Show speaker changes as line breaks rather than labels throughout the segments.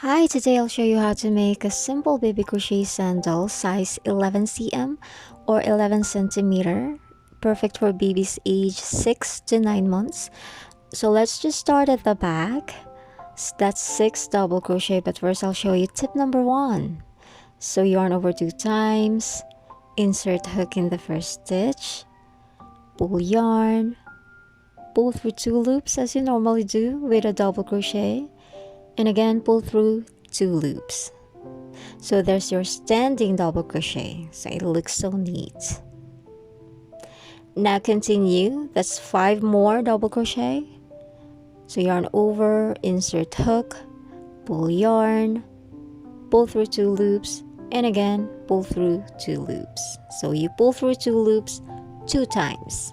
Hi, today I'll show you how to make a simple baby crochet sandal size 11 cm or 11 centimeter, perfect for babies age 6 to 9 months. So let's just start at the back. That's 6 double crochet, but first I'll show you tip number 1. So yarn over 2 times, insert hook in the first stitch, pull yarn, pull through 2 loops as you normally do with a double crochet, and again pull through 2 loops. So there's your standing double crochet. So it looks so neat. Now continue. That's 5 more double crochet. So yarn over, insert hook, pull yarn, pull through 2 loops, and again pull through 2 loops. So you pull through 2 loops 2 times.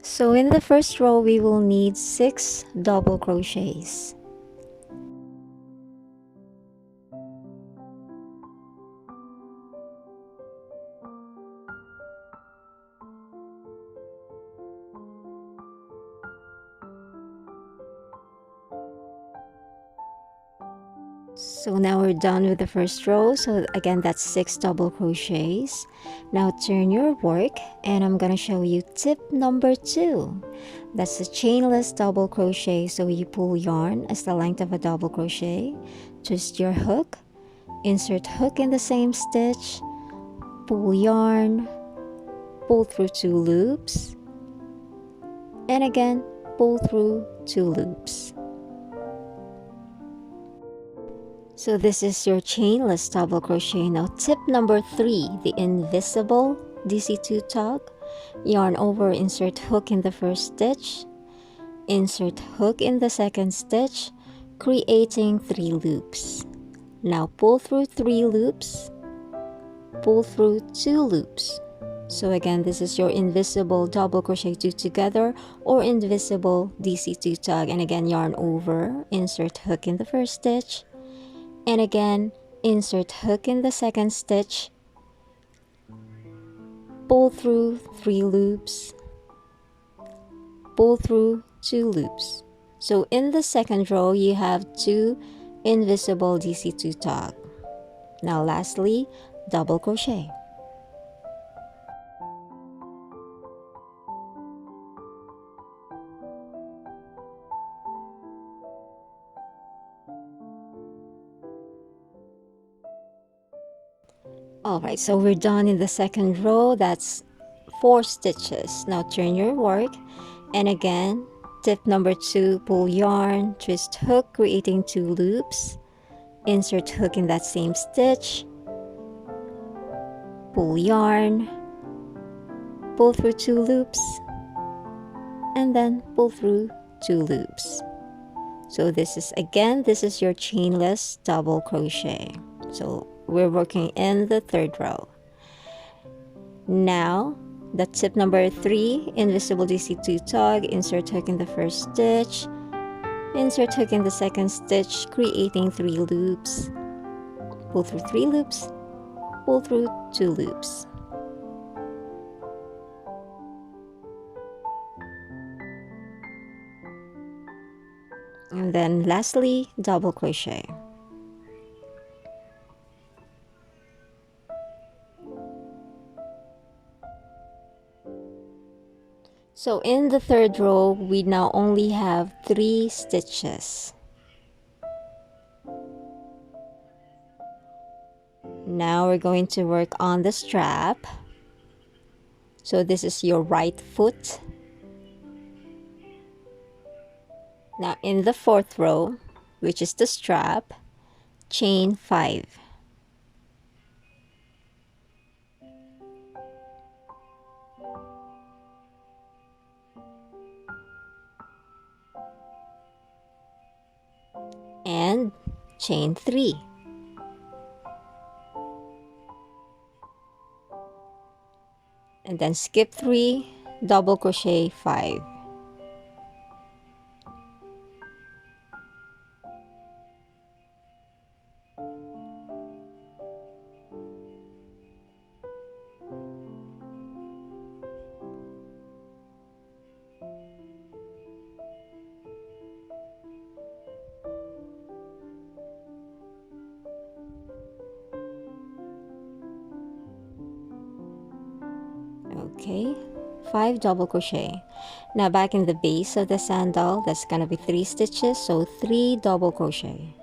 So in the first row we will need 6 double crochets. So now we're done with the first row. So again, that's 6 double crochets. Now turn your work and I'm gonna show you tip number 2. That's a chainless double crochet. So you pull yarn as the length of a double crochet, twist your hook, insert hook in the same stitch, pull yarn, pull through 2 loops, and again pull through 2 loops. So this is your chainless double crochet. Now tip number 3, the invisible DC2 tug. Yarn over, insert hook in the first stitch, insert hook in the second stitch, creating 3 loops. Now pull through 3 loops, pull through 2 loops. So again, this is your invisible double crochet 2 together or invisible DC2 tug. And again, yarn over, insert hook in the first stitch, and again insert hook in the second stitch, pull through 3 loops, pull through 2 loops. So in the second row you have 2 invisible DC2 tug. Now lastly, double crochet. Alright, so we're done in the second row. That's 4 stitches. Now turn your work and again tip number 2, pull yarn, twist hook, creating 2 loops, insert hook in that same stitch, pull yarn, pull through 2 loops, and then pull through 2 loops. So this is your chainless double crochet. So we're working in the third row. Now the tip number 3, invisible DC2 tug, insert hook in the first stitch, insert hook in the second stitch, creating 3 loops, pull through 3 loops, pull through 2 loops. And then lastly, double crochet. So in the third row, we now only have 3 stitches. Now we're going to work on the strap. So this is your right foot. Now in the fourth row, which is the strap, chain 5. And chain 3. And then skip 3, double crochet 5. Okay, 5 double crochet. Now back in the base of the sandal, that's gonna be 3 stitches, so 3 double crochet.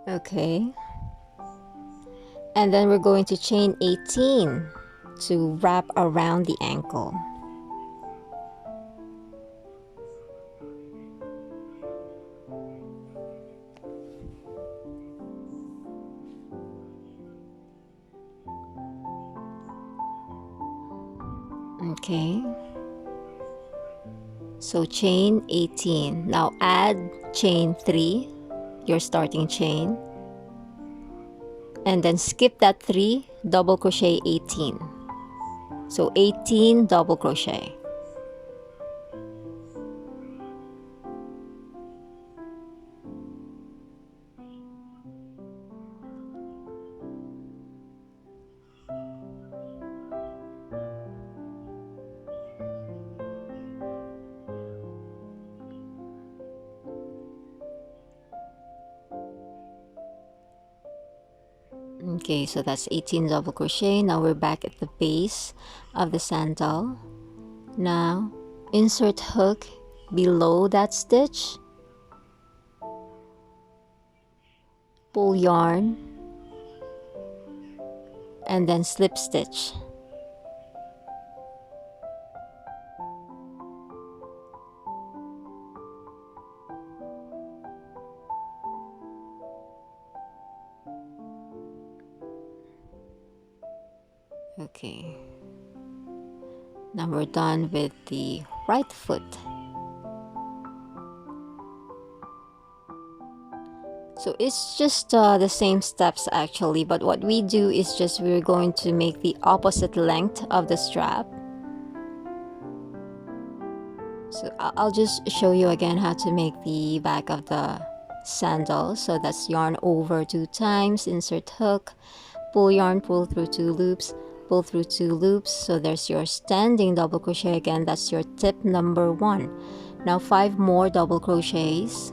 Okay, and then we're going to chain 18 to wrap around the ankle. Okay, so chain 18. Now add chain 3, your starting chain, and then skip that 3, double crochet 18. So 18 double crochet. Okay, so that's 18 double crochet. Now we're back at the base of the sandal. Now insert hook below that stitch, pull yarn, and then slip stitch. Okay, now we're done with the right foot. So it's just the same steps actually, but what we do is just we're going to make the opposite length of the strap. So I'll just show you again how to make the back of the sandal. So that's yarn over 2 times, insert hook, pull yarn, pull through 2 loops, pull through 2 loops. So there's your standing double crochet again. That's your tip number 1. Now 5 more double crochets.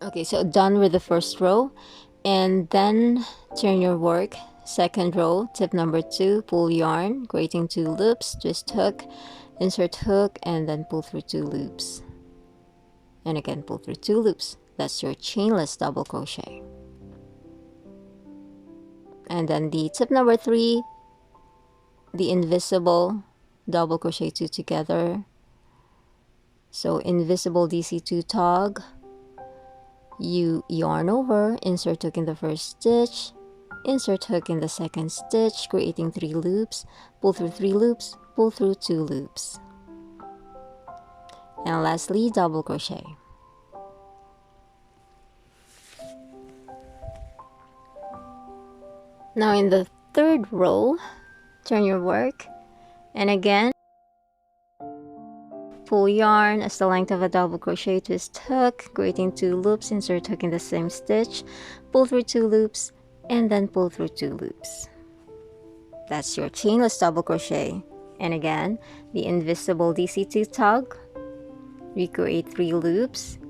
Okay, so done with the first row, and then turn your work. Second row, tip number 2, pull yarn, creating 2 loops, twist hook, insert hook, and then pull through 2 loops, and again pull through 2 loops. That's your chainless double crochet. And then the tip number 3, the invisible double crochet 2 together. So invisible DC2 tog, you yarn over, insert hook in the first stitch, insert hook in the second stitch, creating 3 loops, pull through 3 loops, pull through 2 loops, and lastly double crochet. Now in the third row, turn your work, and again pull yarn as the length of a double crochet, twist hook, creating 2 loops, insert hook in the same stitch, pull through 2 loops, and then pull through 2 loops. That's your chainless double crochet. And again, the invisible DC2 tug, recreate 3 loops,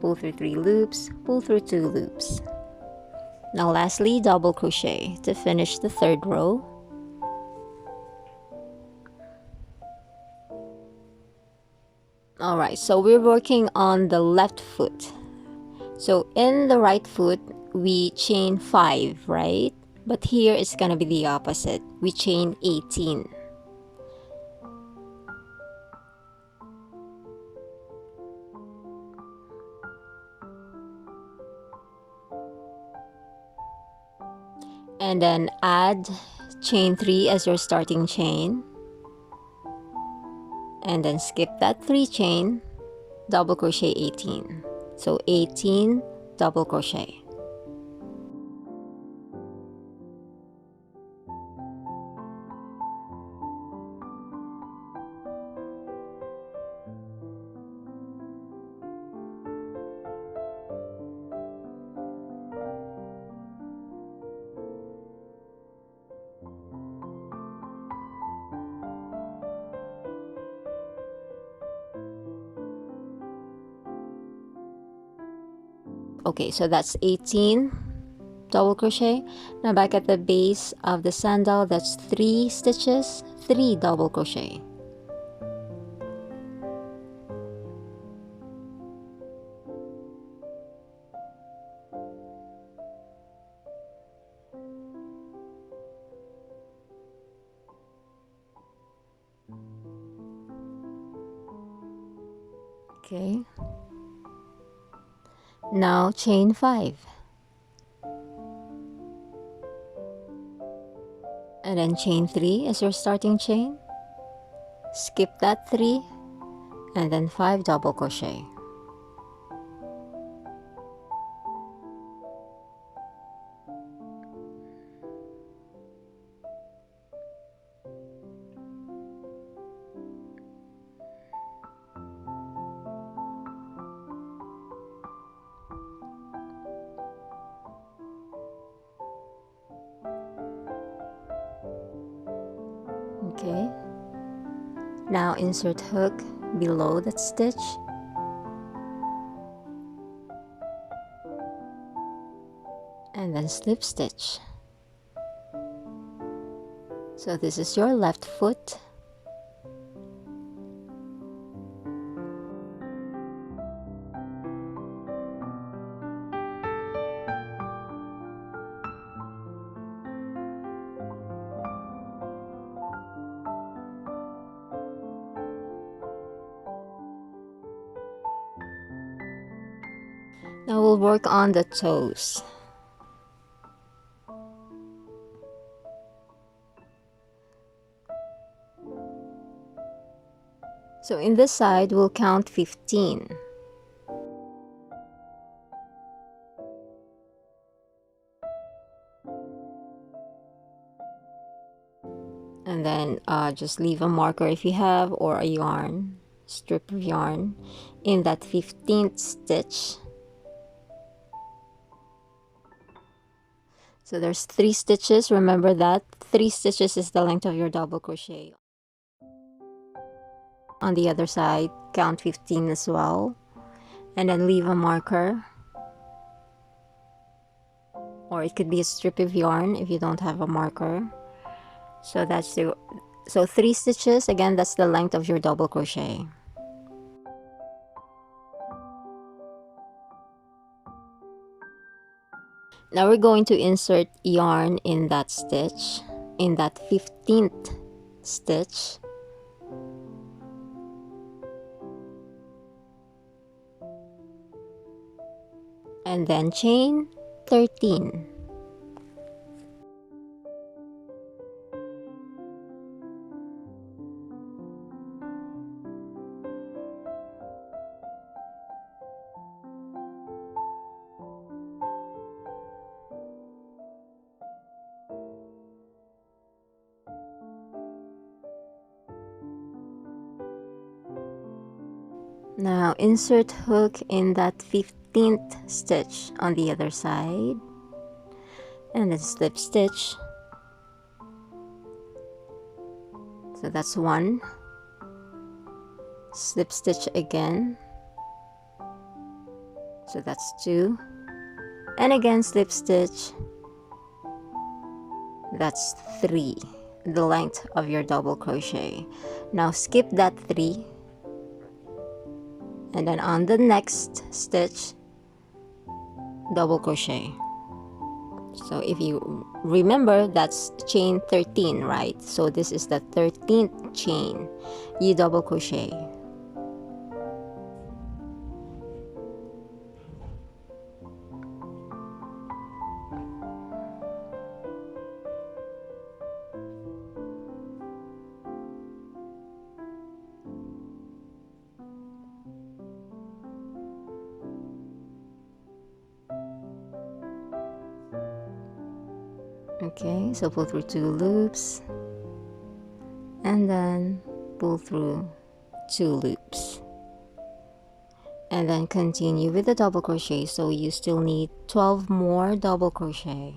pull through 3 loops, pull through 2 loops. Now lastly, double crochet to finish the third row. Alright, so we're working on the left foot. So in the right foot, we chain 5, right? But here it's gonna be the opposite. We chain 18. And then add chain 3 as your starting chain, and then skip that 3 chain, double crochet 18. So 18 double crochet. Okay, so that's 18 double crochet. Now back at the base of the sandal, that's 3 stitches, 3 double crochet. Okay, now chain 5, and then chain 3 as your starting chain, skip that 3, and then 5 double crochet. Okay, now insert hook below that stitch, and then slip stitch. So this is your left foot. Now we'll work on the toes. So in this side, we'll count 15. And then just leave a marker if you have, or a yarn, strip of yarn, in that 15th stitch. So there's 3 stitches. Remember that 3 stitches is the length of your double crochet. On the other side, count 15 as well, and then leave a marker, or it could be a strip of yarn if you don't have a marker. So that's the 3 stitches. Again, that's the length of your double crochet. Now we're going to insert yarn in that stitch, in that 15th stitch. And then chain 13. Now insert hook in that 15th stitch on the other side, and then slip stitch. So that's 1. Slip stitch again. So that's 2. And again slip stitch. That's 3, the length of your double crochet. Now skip that 3, and then on the next stitch, double crochet. So if you remember, that's chain 13, right? So this is the 13th chain. You double crochet. Okay, so pull through 2 loops and then pull through 2 loops, and then continue with the double crochet. So you still need 12 more double crochet.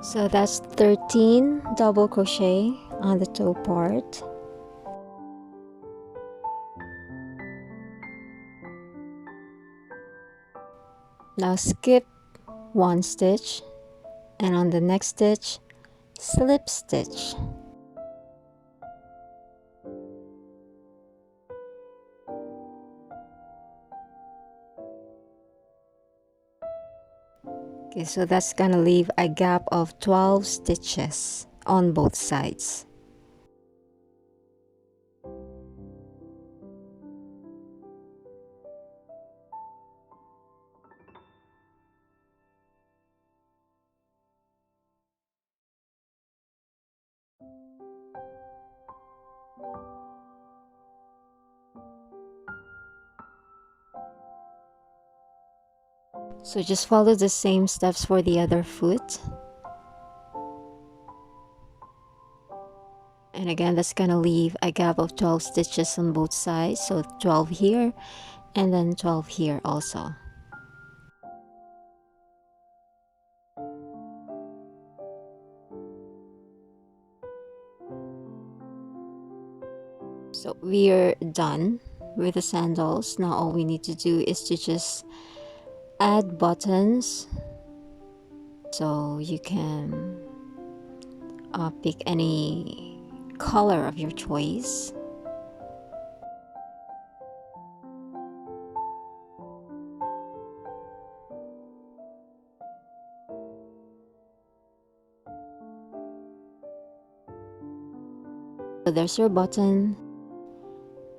So that's 13 double crochet on the toe part. Now skip 1 stitch, and on the next stitch slip stitch. Okay, so that's gonna leave a gap of 12 stitches on both sides. So just follow the same steps for the other foot. And again, that's gonna leave a gap of 12 stitches on both sides. So 12 here and then 12 here also. So we're done with the sandals. Now all we need to do is to just add buttons. So you can pick any color of your choice. So there's your button,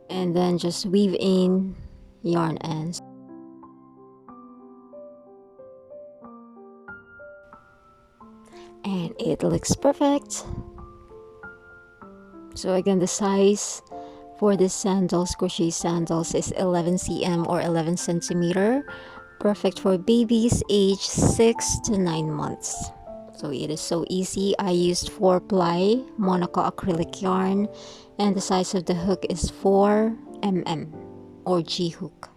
and then just weave in yarn ends. And it looks perfect. So again, the size for this sandals, crochet sandals, is 11 cm or 11 centimeter. Perfect for babies age 6 to 9 months. So it is so easy. I used 4-ply Monaco acrylic yarn, and the size of the hook is 4 mm or G hook.